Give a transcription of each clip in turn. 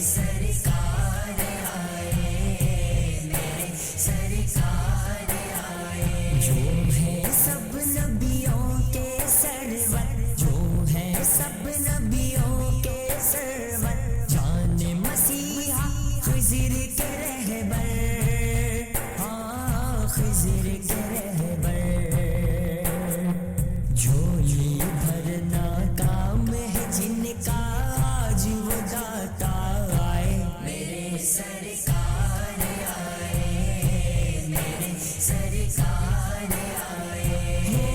सरकार आए, मेरे सरकार आए। जो है सब नबियों के सरवर, जो है सब नबियों के सरवर, जाने मसीहा खिज़र के रहबर, हाँ खिज़र के रहबर। झोली भरना काम है जिनका, आज वो दाता आए, मेरे सरकार आए, मेरे सरकार आए। हो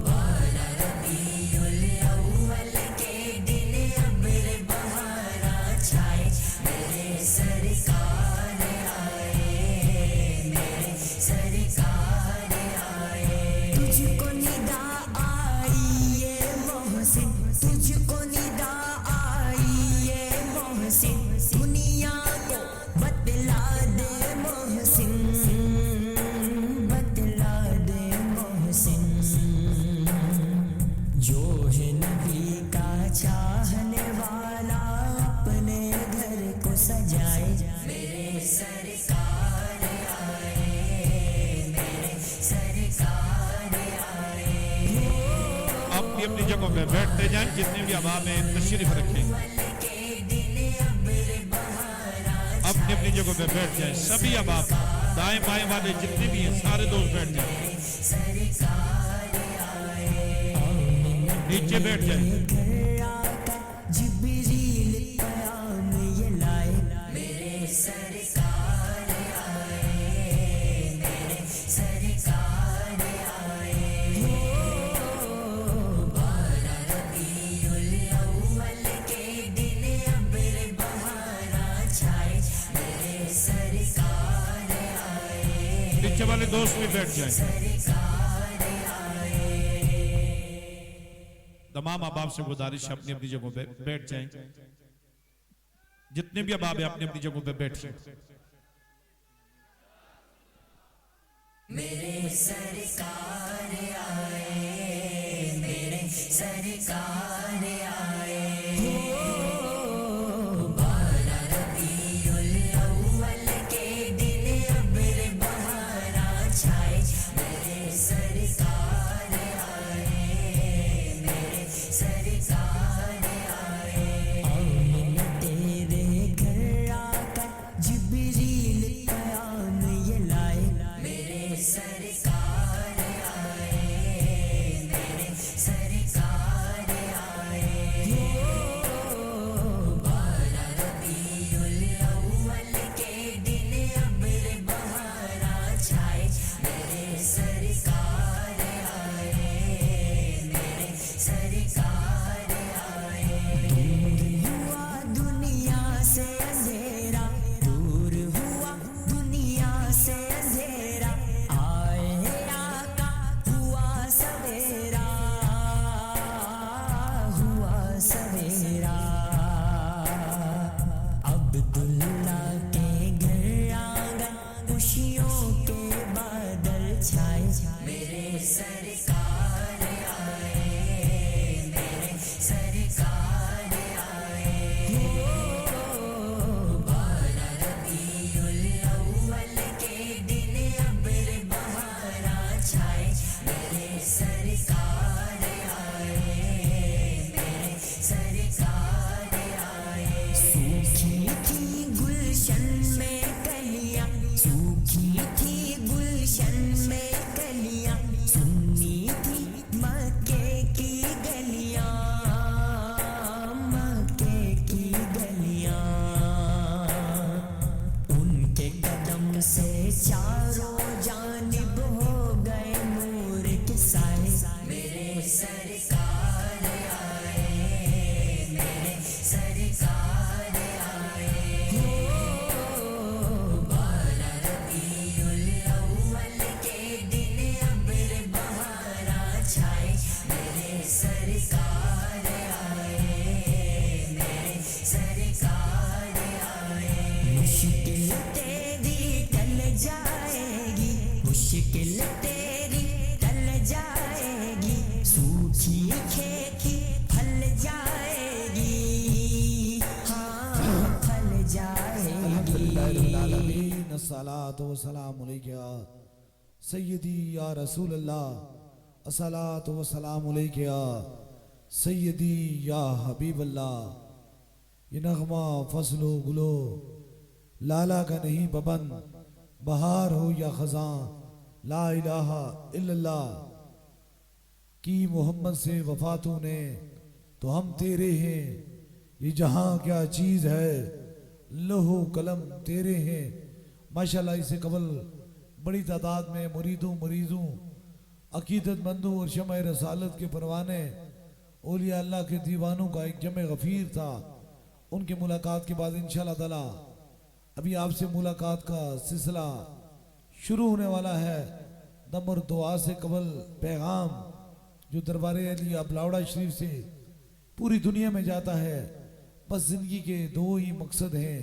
12 रबीउल अव्वल के दिन अब्र बहारा छाए, मेरे सरकार आए, मेरे सरकार आए। तुझको निदा आई ये मोहसिन, तुझको निदा आई ये मोहसिन, दुनिया को बतला दे मोहसिन, बतला दे मोहसिन। जो है नबी का चाहने वाला, अपने घर को सजाए, मेरे सरकार आए, मेरे सरकार आए। अपनी अपनी जगहों पे बैठते जाएं, जितने भी अहबाब में तशरीफ रखें अपनी अपनी जगहों पे बैठ जाएं। सभी अहबाब दाएं बाएं वाले जितने भी हैं सारे दोस्त बैठ जाएं, नीचे बैठ जाएं। जिब्रील क़याम ये लाए, मेरे सरकार आए, मेरे सरकार आए। हो 12 रबीउल अव्वल के दिन अब्र बहारा छाए, मेरे सरकार आए, नीचे वाले दोस्त भी बैठ जाएं। सरकार आए। तमाम अहबाब से गुजारिश है अपनी अपनी जगहों पे बैठ जाएं। जितने भी अहबाब हैं अपनी अपनी जगहों पे बैठिए। मेरे सरकार आए, मेरे सरकार आए। हो 12 रबीउल अव्वल के दिन अब्र बहारा छाए, मेरे सरकार आए, मेरे सरकार आए। आमिना तेरे घर आकर जिब्रील क़याम ये लाए, मेरे सरकार आए, मेरे सरकार आए। अस्सलातु वस्सलामु अलैका सय्यदी या रसूल अल्लाह, अस्सलातु वस्सलामु अलैका सय्यदी या हबीब अल्लाह। ये नगमा फसलो गुलो लाला का नहीं बबन, बहार हो या खजां, ला इलाहा इल्लल्लाह की मोहम्मद से वफा तूने तो हम तेरे हैं। ये जहां क्या चीज है, लोहो कलम तेरे हैं। माशाल्लाह इससे कबल बड़ी तादाद में मुरीदों अकीदतमंदों और शमए रसालत के परवाने औलिया अल्लाह के दीवानों का एक जमे गफीर था। उनकी मुलाकात के बाद इंशाअल्लाह ताला अभी आपसे मुलाकात का सिलसिला शुरू होने वाला है। दम और दुआ से कबल पैगाम जो दरबारे अली अबलावड़ा शरीफ से पूरी दुनिया में जाता है। बस जिंदगी के दो ही मकसद हैं,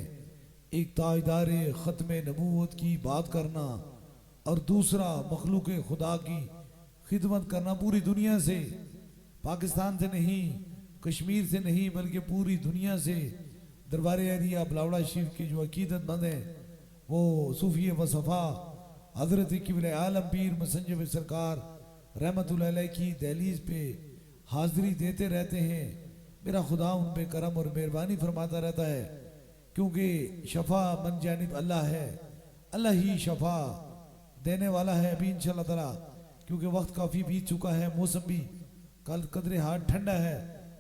एक ताजदारे ख़त्म नबूवत की बात करना और दूसरा मखलूक खुदा की खिदमत करना। पूरी दुनिया से, पाकिस्तान से नहीं, कश्मीर से नहीं, बल्कि पूरी दुनिया से दरबार अलिया बलावड़ा शरीफ के जो अकीदतमंद हैं वो सूफी वसफ़ा हज़रत क़िबले आलम पीर मुसंजब सरकार रहमतुल्लाह अलैह की दहलीज पे हाज़िरी देते रहते हैं। मेरा खुदा उन पे करम और मेहरबानी फरमाता रहता है, क्योंकि शफा मन जानिब अल्लाह है, अल्लाह ही शफा देने वाला है। अभी इंशाअल्लाह ताला क्योंकि वक्त काफ़ी बीत चुका है, मौसम भी कल कदरे हाथ ठंडा है,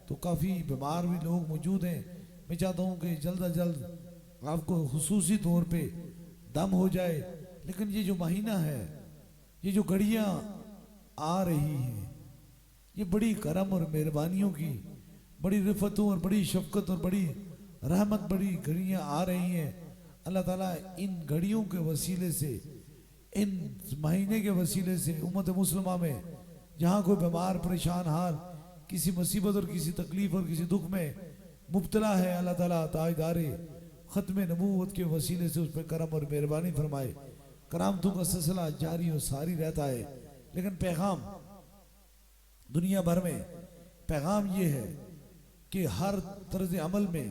तो काफ़ी बीमार भी लोग मौजूद हैं। मैं चाहता हूँ कि जल्द अज जल्द आपको खुसूसी तौर पे दम हो जाए। लेकिन ये जो महीना है, ये जो घड़ियाँ आ रही हैं, ये बड़ी करम और मेहरबानियों की, बड़ी रिफतों और बड़ी शफकत और बड़ी रहमत बड़ी घड़ियाँ आ रही हैं। अल्लाह ताला इन घड़ियों के वसीले से, इन महीने के वसीले से उम्मत मुस्लिमा में जहाँ कोई बीमार परेशान हाल, किसी मुसीबत और किसी तकलीफ और किसी दुख में मुब्तला है, अल्लाह ताला ताजदारे ख़त्म नबूवत के वसीले से उस पर करम और मेहरबानी फरमाए। करामतों का सिलसिला जारी और सारी रहता है। लेकिन पैगाम दुनिया भर में पैगाम ये है कि हर तर्ज अमल में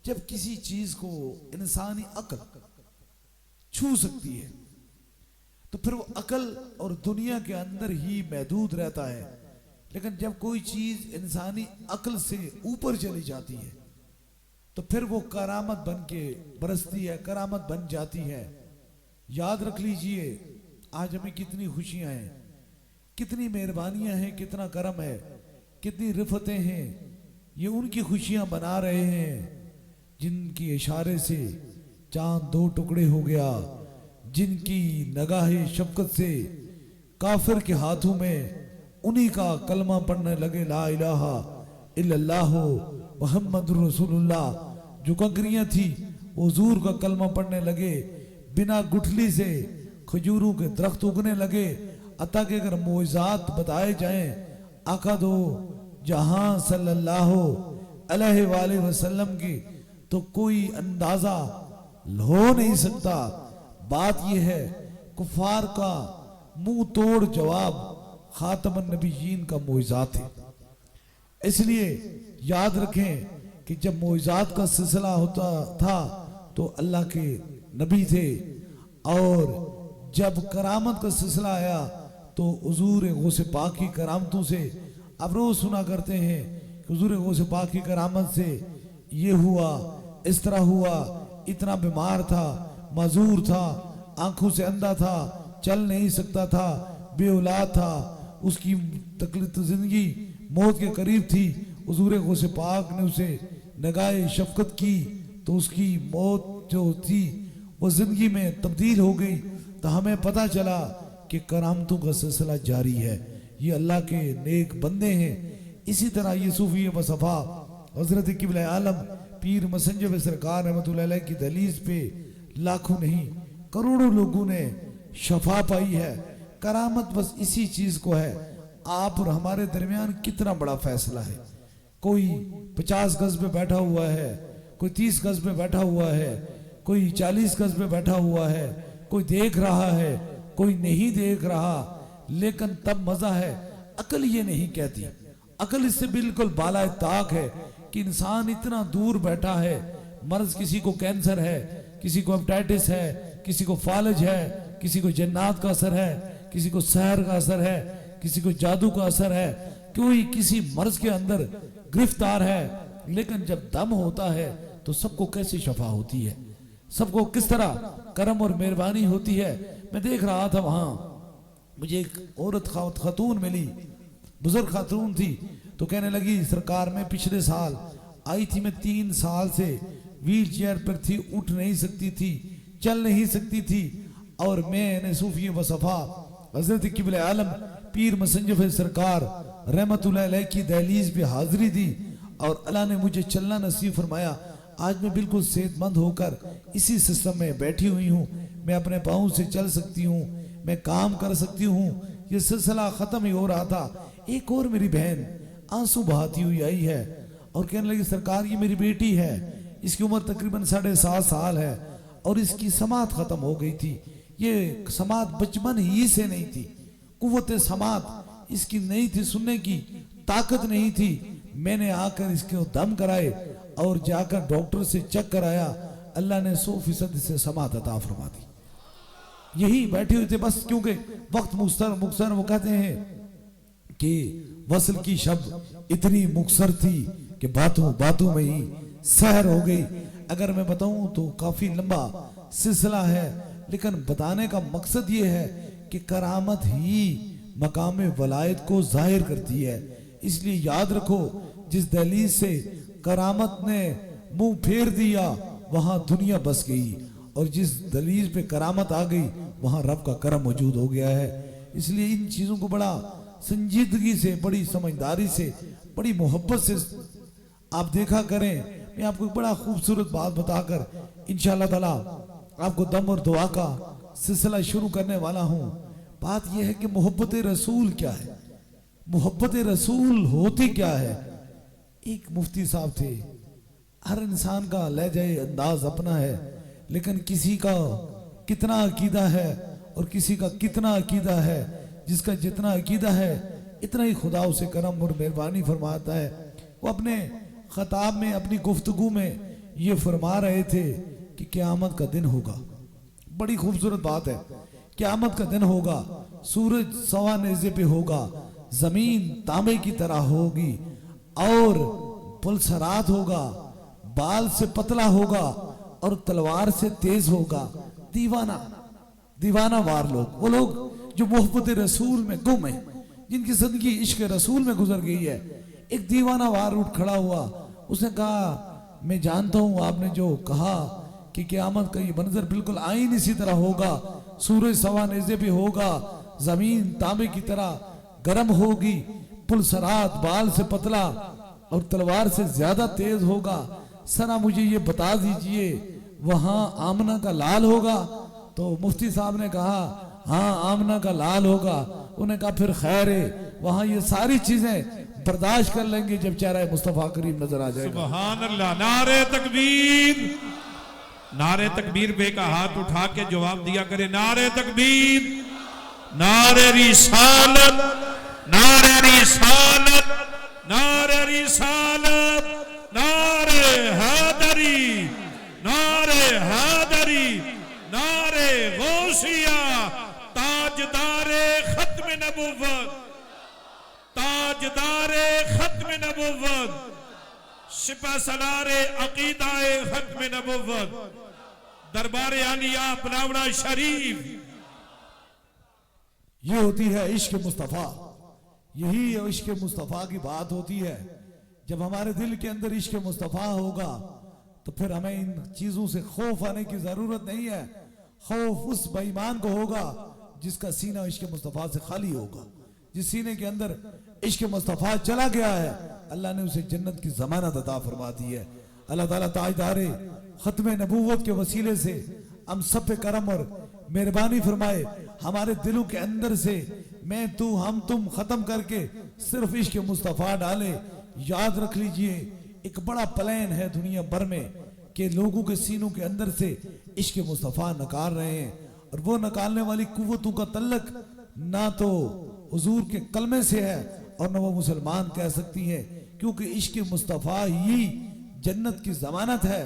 जब किसी चीज को इंसानी अक्ल छू सकती है तो फिर वो अकल और दुनिया के अंदर ही महदूद रहता है। लेकिन जब कोई चीज इंसानी अकल से ऊपर चली जाती है तो फिर वो करामत बन के बरसती है, करामत बन जाती है। याद रख लीजिए, आज हमें कितनी खुशियां हैं, कितनी मेहरबानियां हैं, कितना करम है, कितनी रिफतें हैं। ये उनकी खुशियां बना रहे हैं जिनकी इशारे से चांद दो टुकड़े हो गया, जिनकी नगाहे शफकत से काफिर के हाथों में उन्हीं का कलमा पढ़ने लगे, ला इलाहा इल्लल्लाह मुहम्मदुर रसूलुल्लाह। जो कंकरियां थी वो हुजूर का कलमा पढ़ने लगे, बिना गुठली से खजूरों के दरख्त उगने लगे। अता के अगर मोइज़ात बताए जाएं आका दो जहां सल्लल्लाहु अलैहि वसल्लम की, तो कोई अंदाजा हो नहीं सकता। बात यह है, कुफार का मुंह तोड़ जवाब खातमन नबीयीन का मोइज़ात है। इसलिए याद रखें कि जब मोइज़ात का सिलसिला होता था तो अल्लाह के नबी थे, और जब करामत का सिलसिला आया तो हुजूर गौसे पाक की करामतों से आप रोज सुना करते हैं कि हुजूर गौसे पाक की करामत से ये हुआ, इस तरह हुआ, इतना बीमार था, मजूर था, आंखों से अंधा था, चल नहीं सकता था, बेऔलाद था, उसकी तकलीफ जिंदगी मौत के करीब थी। हुजूर गौसे पाक ने उसे नगाए शफकत की तो उसकी मौत जो थी वो जिंदगी में तब्दील हो गई। तो हमें पता चला कि करामतों का सिलसिला जारी है, ये अल्लाह के नेक बंदे हैं। इसी तरह ये सूफी वसफ़ा हज़रत क़िबले आलम पीर मुसंजब सरकार रहमतुल्लाह अलैह की दहलीज पे लाखों नहीं करोड़ों लोगों ने शफा पाई है। करामत बस इसी चीज को है, आप और हमारे दरमियान कितना बड़ा फैसला है। कोई 50 गज पे बैठा हुआ है, कोई 30 गज पे बैठा हुआ है, कोई 40 गज पे बैठा हुआ है, कोई देख रहा है, कोई नहीं देख रहा, लेकिन तब मजा है। अकल ये नहीं कहती, अकल इससे बिल्कुल बाला ताक है कि इंसान इतना दूर बैठा है, मर्ज किसी को कैंसर है, किसी को हेपेटाइटिस है, किसी को फालज है, किसी को जन्नात का असर है, किसी को सहर का असर है, किसी को जादू का असर है, कोई किसी मर्ज के अंदर गिरफ्तार है। लेकिन जब दम होता है तो सबको कैसे शफा होती है, सबको किस तरह करम और मेहरबानी होती है। मैं देख रहा था वहां, मुझे एक औरत खातून मिली, बुजुर्ग खातून थी, तो कहने लगी सरकार में पिछले साल आई थी, मैं 3 साल से व्हील चेयर पर थी, उठ नहीं सकती थी, चल नहीं सकती थी, और मैंने सूफी वसफा हजरत किबले आलम पीर मसंजफ सरकार रहमतुल्लाह अलैह की दहलीज पे हाजिरी दी और अल्लाह ने मुझे चलना नसीब फरमाया। आज मैं बिल्कुल सेहतमंद होकर इसी सिस्टम में बैठी हुई हूँ, मैं अपने पाँव से चल सकती हूँ, मैं काम कर सकती हूँ। ये सिलसिला ख़त्म ही हो रहा था, एक और मेरी बहन आंसू बहाती हुई आई है और कहने लगी सरकार ये मेरी बेटी है, इसकी उम्र तकरीबन 7.5 साल है और इसकी समात ख़त्म हो गई थी। ये समात बचपन ही से नहीं थी, कुव्वत समात इसकी नहीं थी, सुनने की ताकत नहीं थी। मैंने आकर इसके दम कराए और जाकर डॉक्टर से चेक कराया, अल्लाह ने 100% से समात अता फरमा दी। यही बैठे हुए थे बस, क्योंकि वक्त मुक्सर वो कहते हैं कि वसल की शब्द इतनी मुक्सर थी कि बातों बातों में ही सहर हो गई। अगर मैं बताऊं तो काफी लंबा सिलसिला है, लेकिन बताने का मकसद ये है कि करामत ही मकाम वलायत को जाहिर करती है। इसलिए याद रखो, जिस दहलीज से करामत ने मुंह फेर दिया वहां दुनिया बस गई, और जिस दहलीज पे करामत आ गई वहां रब का करम मौजूद हो गया है। इसलिए इन चीजों को बड़ा संजीदगी से, बड़ी समझदारी से, बड़ी मोहब्बत से आप देखा करें। मैं आपको एक बड़ा खूबसूरत बात बताकर इंशाअल्लाह ताला आपको दम और दुआ का सिलसिला शुरू करने वाला हूं। बात यह है कि मोहब्बत रसूल क्या है, मोहब्बत रसूल होती क्या है। एक मुफ्ती साहब थे, हर इंसान का लहज़े अंदाज अपना है, लेकिन किसी का कितना अकीदा है और किसी का कितना अकीदा है। जिसका जितना अकीदा है इतना ही खुदा उसे करम और मेहरबानी फरमाता है। वो अपने खताब में, अपनी गुफ्तगू में ये फरमा रहे थे कि क़यामत का दिन होगा। बड़ी खूबसूरत बात है, क़यामत का दिन होगा, सूरज सवा नेज़े पे होगा, जमीन तांबे की तरह होगी और पुलसरात होगा, बाल से पतला होगा और तलवार से तेज होगा। दीवाना वार लोग, वो लोग जो मोहब्बत रसूल में गुम है, जिनकी जिंदगी इश्क रसूल में गुजर गई है। एक दीवाना वार उठ खड़ा हुआ, उसने कहा मैं जानता हूं आपने जो कहा कि क़यामत का ये मंजर बिल्कुल आईन इसी तरह होगा, सूरज सवा नेज़े पे होगा, जमीन तांबे की तरह गर्म होगी, पुलसरात बाल से पतला और तलवार से ज्यादा तेज होगा। सना मुझे ये बता दीजिए वहां आमना का लाल होगा? तो मुफ्ती साहब ने कहा हाँ आमना का लाल होगा। उन्हें कहा फिर खैर है, वहां ये सारी चीजें बर्दाश्त कर लेंगे जब चेहरा मुस्तफा करीम नजर आ जाएगा। सुभान अल्लाह, नारे तकबीर, नारे तकबीर पे का हाथ उठा के जवाब दिया करे, नारे तकबीर, नारे रिसालत, नारे रिसालत, नारे रिसालत, नारे हैदरी, नारे हैदरी, नारे गौसिया, ताजदारे खत्म नबुव्वत, ताजदारे खत्म नबुव्वत, सिपह सलारे अकीदाए खत्म नबुव्वत, दरबार आलिया अपनावड़ा शरीफ। ये होती है इश्क मुस्तफ़ा, यही इश्क मुस्तफ़ा की बात होती है। जब हमारे दिल के अंदर इश्क मुस्तफ़ा होगा तो फिर हमें इन चीजों से खौफ आने की जरूरत नहीं है। खौफ उस बेईमान को होगा जिसका सीना इश्क मुस्तफ़ा से खाली होगा। जिस सीने के अंदर इश्क मुस्तफ़ा चला गया है, अल्लाह ने उसे जन्नत की जमानत अता फरमा दी है। अल्लाह ताला ताजदारे खत्म नबूवत के वसीले से हम सब पे करम और मेहरबानी फरमाए। हमारे दिलों के अंदर से मैं तू हम तुम खत्म करके सिर्फ इश्क मुस्तफ़ा डाले। याद रख लीजिए, एक बड़ा प्लान है दुनिया भर में कि लोगों के सीनों के अंदर से इश्क मुस्तफ़ा निकाल रहे हैं, और वो निकालने वाली कुव्वतों का तल्लक ना तो हुजूर के कलमे से है और न वो मुसलमान कह सकती हैं, क्योंकि इश्क मुस्तफ़ा ही जन्नत की जमानत है।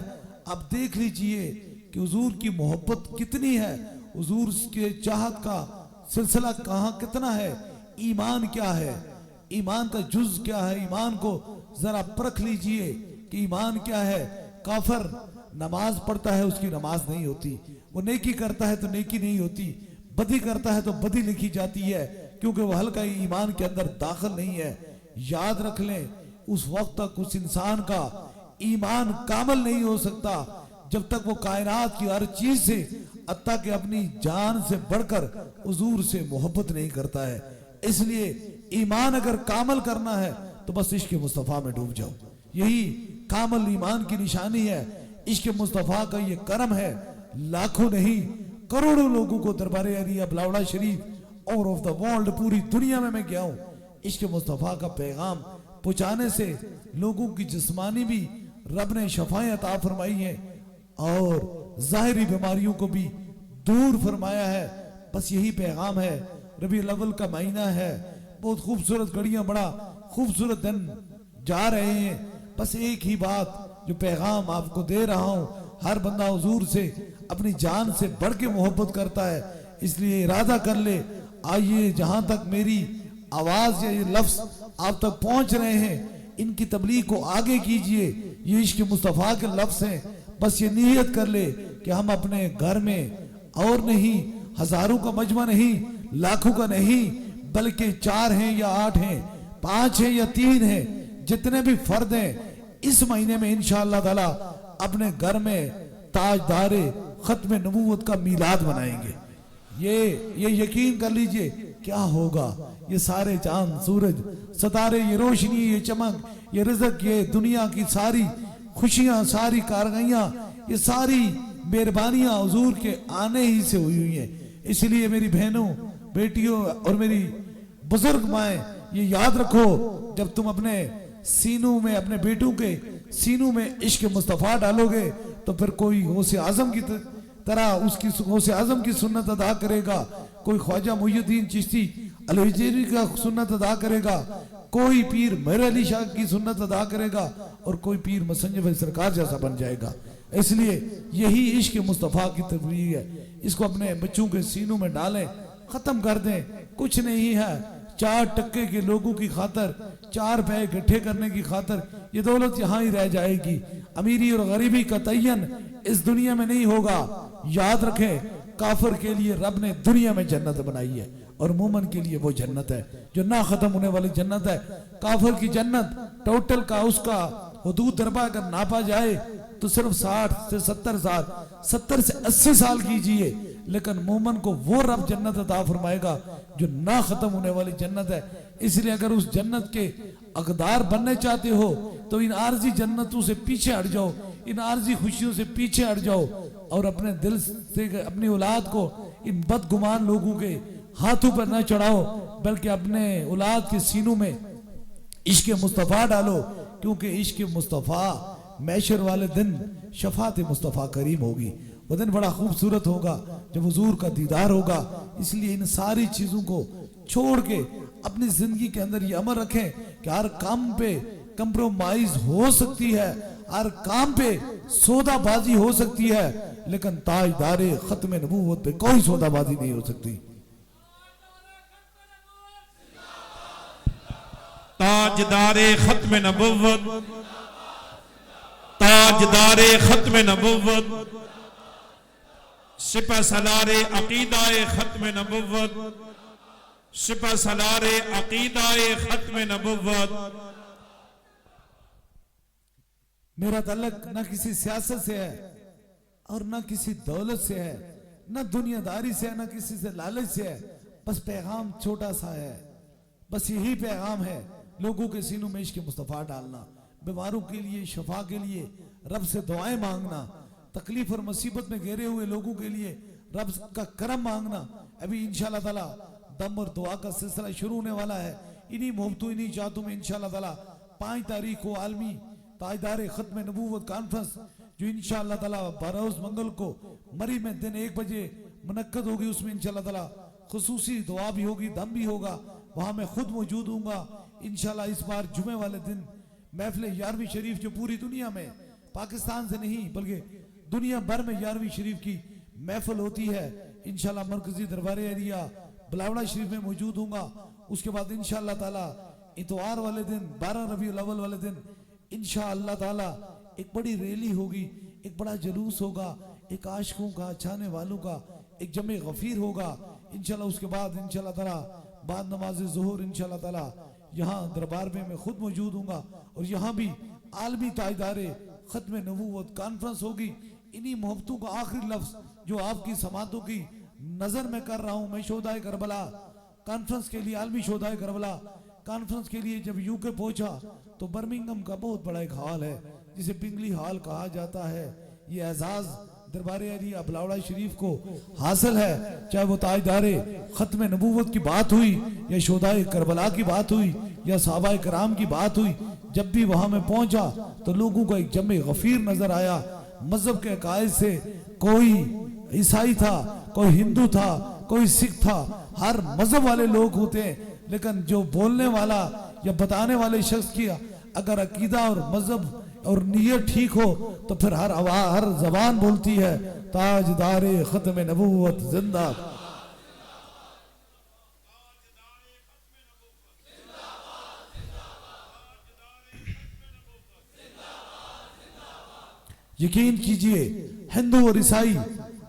आप देख लीजिए कि हुजूर की मोहब्बत कितनी है, हुजूर के चाहत का सिलसिला कहाँ कितना है, ईमान क्या है, ईमान का जुज क्या है। ईमान को जरा परख लीजिए कि ईमान क्या है। काफर नमाज पढ़ता है, उसकी नमाज नहीं होती, वो नेकी करता है तो नेकी नहीं होती, बदी करता है तो बदी लिखी जाती है, क्योंकि वो हल्का ईमान के अंदर दाखिल नहीं है। याद रख लें, उस वक्त तक उस इंसान का ईमान कामल नहीं हो सकता जब तक वो कायनात की हर चीज से अत्ता के अपनी जान से बढ़कर हुजूर से मोहब्बत नहीं करता है। इसलिए ईमान अगर कामल करना है तो बस इश्क मुस्तफ़ा में डूब जाओ, यही कामल ईमान की निशानी है। इश्क मुस्तफ़ा का ये करम है, लाखों नहीं करोड़ों लोगों को दरबार अरिया बलावड़ा शरीफ और ऑफ द वर्ल्ड पूरी दुनिया में मैं गया हूँ इश्क मुस्तफ़ा का पैगाम पहुंचाने से लोगों की जिस्मानी भी रब ने शफाएं अता फरमाई है और जाहिरी बीमारियों को भी दूर फरमाया है। बस यही पैगाम है। रबी अव्वल का महीना है, बहुत खूबसूरत घड़ियां, बड़ा खूबसूरत दिन जा रहे हैं। बस एक ही बात जो पैगाम आपको दे रहा हूं, हर बंदा हुजूर से अपनी जान से बढ़ के मोहब्बत करता है, इसलिए इरादा कर ले। आइए, जहां तक मेरी आवाज या ये लफ्ज आप तक पहुंच रहे हैं, इनकी तबलीग को आगे कीजिए। ये इश्क मुस्तफ़ा के लफ्ज हैं। बस ये नियत कर ले कि हम अपने घर में और नहीं, हजारों का मजमा नहीं, लाखों का नहीं, बल्कि 4 हैं या 8 हैं, 5 हैं या 3 हैं, जितने भी फर्द हैं, इस महीने में इंशाअल्लाह ताला अपने घर में ताजदारे खत्म नबूवत का मीलाद मनाएंगे। ये यकीन कर लीजिए क्या होगा। ये सारे चांद सूरज सितारे, ये रोशनी, ये चमक, ये रिज़्क, ये दुनिया की सारी खुशियां, सारी कारगियां, ये सारी मेहरबानियां हुजूर के आने ही से हुई हैं। इसलिए मेरी बहनों, बेटियों और मेरी बुजुर्ग माएँ, ये याद रखो, जब तुम अपने सीनों में, अपने बेटों के सीनों में इश्क मुस्तफ़ा डालोगे तो फिर कोई गौसे आजम की तरह उसकी गौसे आजम की सुन्नत अदा करेगा, कोई ख्वाजा मुहियुद्दीन चिश्ती अलहज़री का सुन्नत अदा करेगा, कोई पीर मेहर अली शाह की सुन्नत अदा करेगा और कोई पीर मसंजर सरकार जैसा बन जाएगा। इसलिए यही इश्क मुस्तफ़ा की तबलीग है। इसको अपने बच्चों के सीनों में डालें, खत्म कर दें। कुछ नहीं है, 4 टक्के के लोगों की खातर, 4 पैसे इकट्ठे करने की खातर ये दौलत यहाँ ही रह जाएगी। अमीरी और गरीबी का तयन इस दुनिया में नहीं होगा। याद रखें, काफिर के लिए रब ने दुनिया में जन्नत बनाई है और मोमन के लिए वो जन्नत है जो ना खत्म होने वाली जन्नत है। काफिर की जन्नत टोटल का उसका हुदूद दरबा अगर नापा जाए तो सिर्फ 60 से 70 साल, 70 से 80 साल कीजिए, लेकिन मोमन को वो रब जन्नत अता फरमाएगा जो ना खत्म होने वाली जन्नत है। इसलिए अगर उस जन्नत के हकदार बनने चाहते हो तो इन आर्जी जन्नतों से पीछे हट जाओ, इन आर्जी खुशियों से पीछे हट जाओ और अपने दिल से अपनी औलाद को इन बदगुमान लोगों के हाथों पर न चढ़ाओ, बल्कि अपने औलाद के सीनों में इश्क मुस्तफ़ा डालो, क्योंकि इश्क मुस्तफ़ा मैशर वाले दिन शफात मुस्तफ़ा करीम होगी। वो दिन बड़ा खूबसूरत होगा जब हुजूर का दीदार होगा। इसलिए इन सारी चीजों को छोड़ के अपनी जिंदगी के अंदर ये अमल रखें कि हर काम पे कंप्रोमाइज हो सकती है, हर काम पे सौदाबाजी हो सकती है, लेकिन ताजदारे खत्म नबूवत पे कोई सौदाबाजी नहीं हो सकती। ताजदारे खत्म नबूवत, ताजदारे खत्म नबूवत, सिपा सलारे अकीदाए खत्म नबूवत, सिपा सलारे अकीदाए खत्म नबूवत। मेरा तल्लक न किसी सियासत से है और न किसी दौलत से है, न दुनियादारी से है, न किसी से लालच से है। बस पैगाम छोटा सा है, बस यही पैगाम है, लोगों के सीनों में इश्क मुस्तफ़ा डालना, बीमारों के लिए शफा के लिए रब से दुआएं मांगना, तकलीफ और मुसीबत में घेरे हुए लोगों के लिए रब का करम मांगना। अभी इंशाअल्लाह ताला दम और दुआ का सिलसिला शुरू होने वाला है। इन्हीं मोहब्बतों, इन्हीं चाहतों में इंशाअल्लाह ताला 5 तारीख को आलमी ताजदारे खत्म नबूवत कॉन्फ्रेंस जो इंशाअल्लाह ताला बरोज मंगल को मरी में दिन 1 बजे मुनक्कद होगी, उसमें इंशाअल्लाह ताला खुसूसी दुआ भी होगी, दम भी होगा, वहां मैं खुद मौजूद हूँगा इंशाअल्लाह। इस बार जुमे वाले दिन महफिल 11वीं शरीफ जो पूरी दुनिया में, पाकिस्तान से नहीं बल्कि दुनिया भर में 11वीं शरीफ की महफिल होती है। इंशाल्लाह मरकजी दरबार एरिया बिलावड़ा शरीफ में मौजूद हूँगा। उसके बाद इंशाल्लाह ताला इतवार वाले दिन 12 रबीउल अव्वल वाले दिन इंशाअल्लाह ताला एक बड़ी रैली होगी, एक बड़ा जुलूस होगा, एक आशिकों का, चाहने वालों का एक जमे गफीर होगा इंशाल्लाह। उसके बाद इंशाल्लाह ताला बाद नमाज ज़ोहर इंशाल्लाह ताला यहाँ दरबार में मैं खुद मौजूद हूँगा और यहाँ भी आलमी ताजदारे खत्म नबूवत कॉन्फ्रेंस होगी। इन्हीं मोहब्बतों का आखिरी लफ्ज जो आपकी समातों की नजर में कर रहा हूँ, मैं शोदाए करबला कॉन्फ्रेंस के लिए, आलमी शोदाए करबला कॉन्फ्रेंस के लिए जब यूके पहुंचा तो बर्मिंगम का बहुत बड़ा एक हॉल है जिसे बिंगली हॉल कहा जाता है। ये एजाज दरबार एरिया बिलावड़ा शरीफ को हासिल है, चाहे वो ताजदारे खत्म नबूवत की बात हुई या शोदाए करबला की बात हुई या सहाबाए कराम की बात हुई। जब भी वहां में पहुंचा तो लोगों का एक जमे गफीर नजर आया। मजहब के कायद से कोई ईसाई था, कोई हिंदू था, कोई सिख था, हर मजहब वाले लोग होते हैं, लेकिन जो बोलने वाला या बताने वाले शख्स की अगर अकीदा और मजहब और नियत ठीक हो तो फिर हर जबान बोलती है ताजदारे खत्म नबूवत जिंदा। यकीन कीजिए हिंदू और ईसाई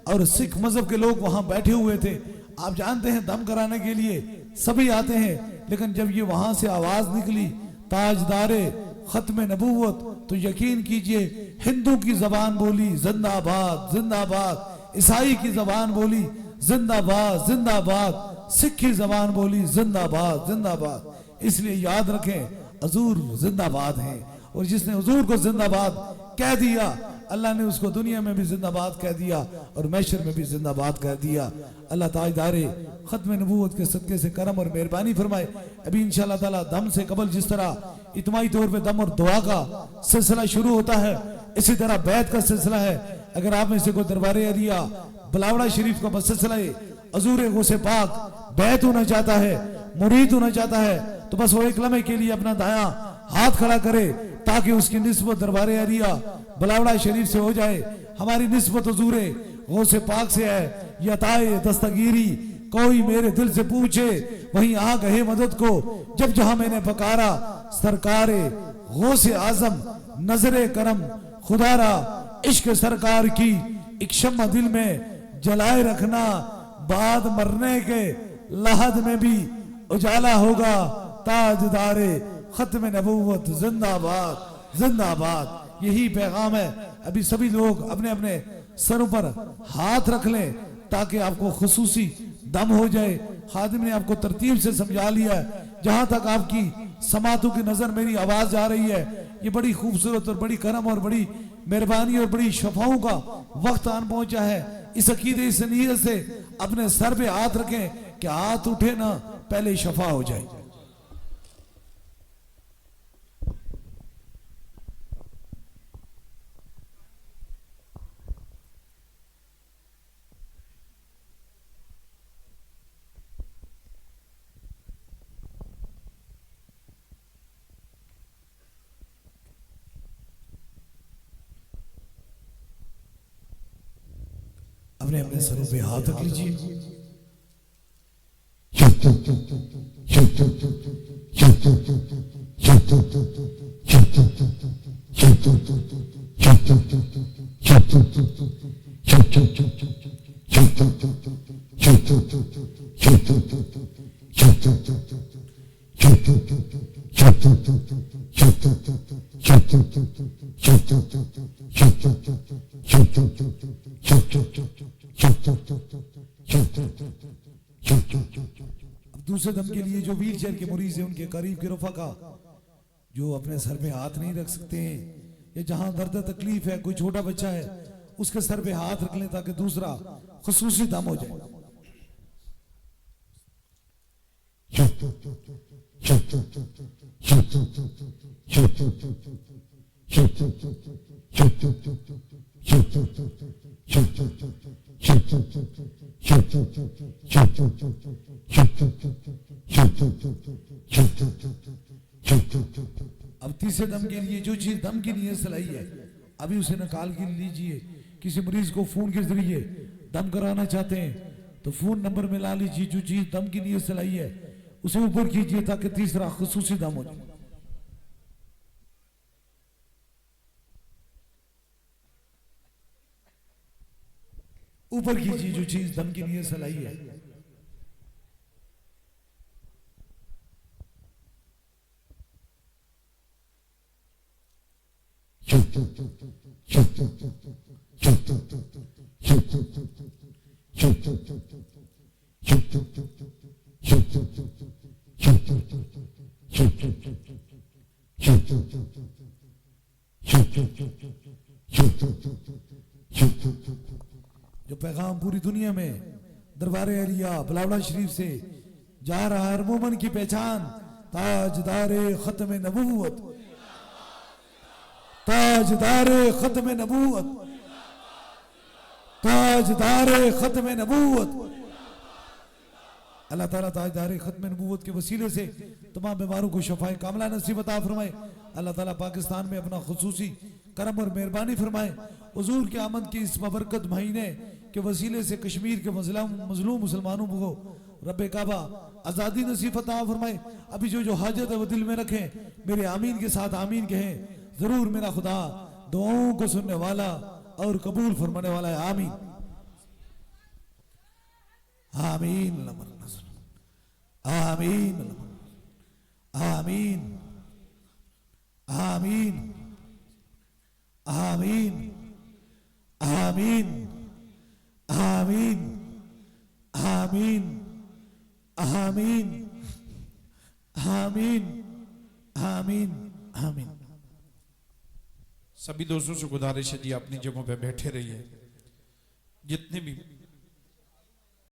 और सिख मजहब के लोग वहां बैठे हुए थे। आप जानते हैं दम कराने के लिए सभी आते हैं, लेकिन जब ये वहां से आवाज निकली ताजदारे खत्म नबूवत तो यकीन कीजिए हिंदू की जबान बोली जिंदाबाद जिंदाबाद, ईसाई की जबान बोली जिंदाबाद जिंदाबाद, सिख की जबान बोली जिंदाबाद जिंदाबाद। इसलिए याद रखें हजूर जिंदाबाद हैं और जिसने हुजूर को जिंदाबाद कह दिया अल्लाह ने उसको दुनिया में भी जिंदाबाद कह दिया और मैशर में भी जिंदाबाद कह दिया। अल्लाह ताजदारे खत्म नबूवत के सदके से करम और मेहरबानी फरमाए। अभी इंशाअल्लाह ताला दम से कबल जिस तरह इज्तिमाई तौर पे दम और दुआ का सिलसिला शुरू होता है, इसी तरह बैत का सिलसिला है। अगर आप में से कोई दरबार एरिया बिलावड़ा शरीफ का सिलसिला हजूर गौसे पाक बैत होना चाहता है, मुरीद होना चाहता है, तो बस वो एक लम्हे के लिए अपना दाया हाथ खड़ा करे ताकि उसकी निस्बत दरबार एरिया बिलावड़ा शरीफ से हो जाए। हमारी निस्बत हुजूर गौसे पाक से है। या ताए दस्तगीरी कोई मेरे दिल से पूछे वहीं आ गए मदद को, जब जहां मैंने पकारा सरकारे गौसे आजम नजरे करम खुदारा, इश्क सरकार की एक शम्मा दिल में जलाए रखना, बाद मरने के लहद में भी उजाला होगा, ताजदारे खत्म नबूवत जिंदाबाद जिंदाबाद। यही पैगाम है। अभी सभी लोग अपने अपने सरों पर हाथ रख लें ताकि आपको खुसूसी दम हो जाए। खादिम ने आपको तरतीब से समझा लिया है। जहां तक आपकी समातों की नजर मेरी आवाज आ रही है, ये बड़ी खूबसूरत और बड़ी करम और बड़ी मेहरबानी और बड़ी शफाओं का वक्त आन पहुंचा है। इस अकीदे इस नीयत से अपने सर पे हाथ रखें कि हाथ उठे ना पहले शफा हो जाए। अपने अपने सरों पे हाथ रख लीजिए। दूसरे दम के लिए जो व्हील चेयर के मरीज हैं उनके करीब के रफा का जो अपने सर पे हाथ नहीं रख सकते हैं, या जहां दर्द तकलीफ है, कोई छोटा बच्चा है उसके सर पे हाथ रख लें ताकि दूसरा खुसूसी दम हो जाए। अब तीसरे दम के लिए जो चीज दम की नीयत से लाई है अभी उसे निकाल के लीजिए। किसी मरीज को फोन के जरिए दम कराना चाहते हैं तो फोन नंबर में ला लीजिए, जो चीज दम की नीयत से लाई है उसे ऊपर कीजिए ताकि तीसरा खुसूसी दम हो जाए। ऊपर कीजिए जो चीज दम की नीयत से लाई है। जो पैगाम पूरी दुनिया में दरबार अलिया बलावड़ा शरीफ से जा रहा है, हर मोमन की पहचान ताजदारे खत्म नबूवत, ताजदारे खत्म नबूवत, ताजदारे खत्म नबूवत। अल्लाह ताला ताजदारे खत्म नबूवत के वसीले से तमाम बीमारों को शफाए कामला नसीब अता फरमाए। अल्लाह ताला पाकिस्तान में अपना खुसूसी करम और मेहरबानी फरमाए। हुजूर के आमद के इस बबरकत महीने के वसीले से कश्मीर के मजलूम मुसलमानों को रब्बे काबा आज़ादी नसीब अता फरमाए। अभी जो हाजत है वो दिल में रखें, मेरे आमीन के साथ आमीन कहें। जरूर मेरा खुदा दुआओं को सुनने वाला और कबूल फरमाने वाला है। आमीन आमीन आमीन आमीन आमीन आमीन आमीन आमीन आमीन आमीन आमीन आमीन आमीन। सभी दोस्तों से गुजारिश है जी अपनी जगहों पे बैठे रहिए। जितने भी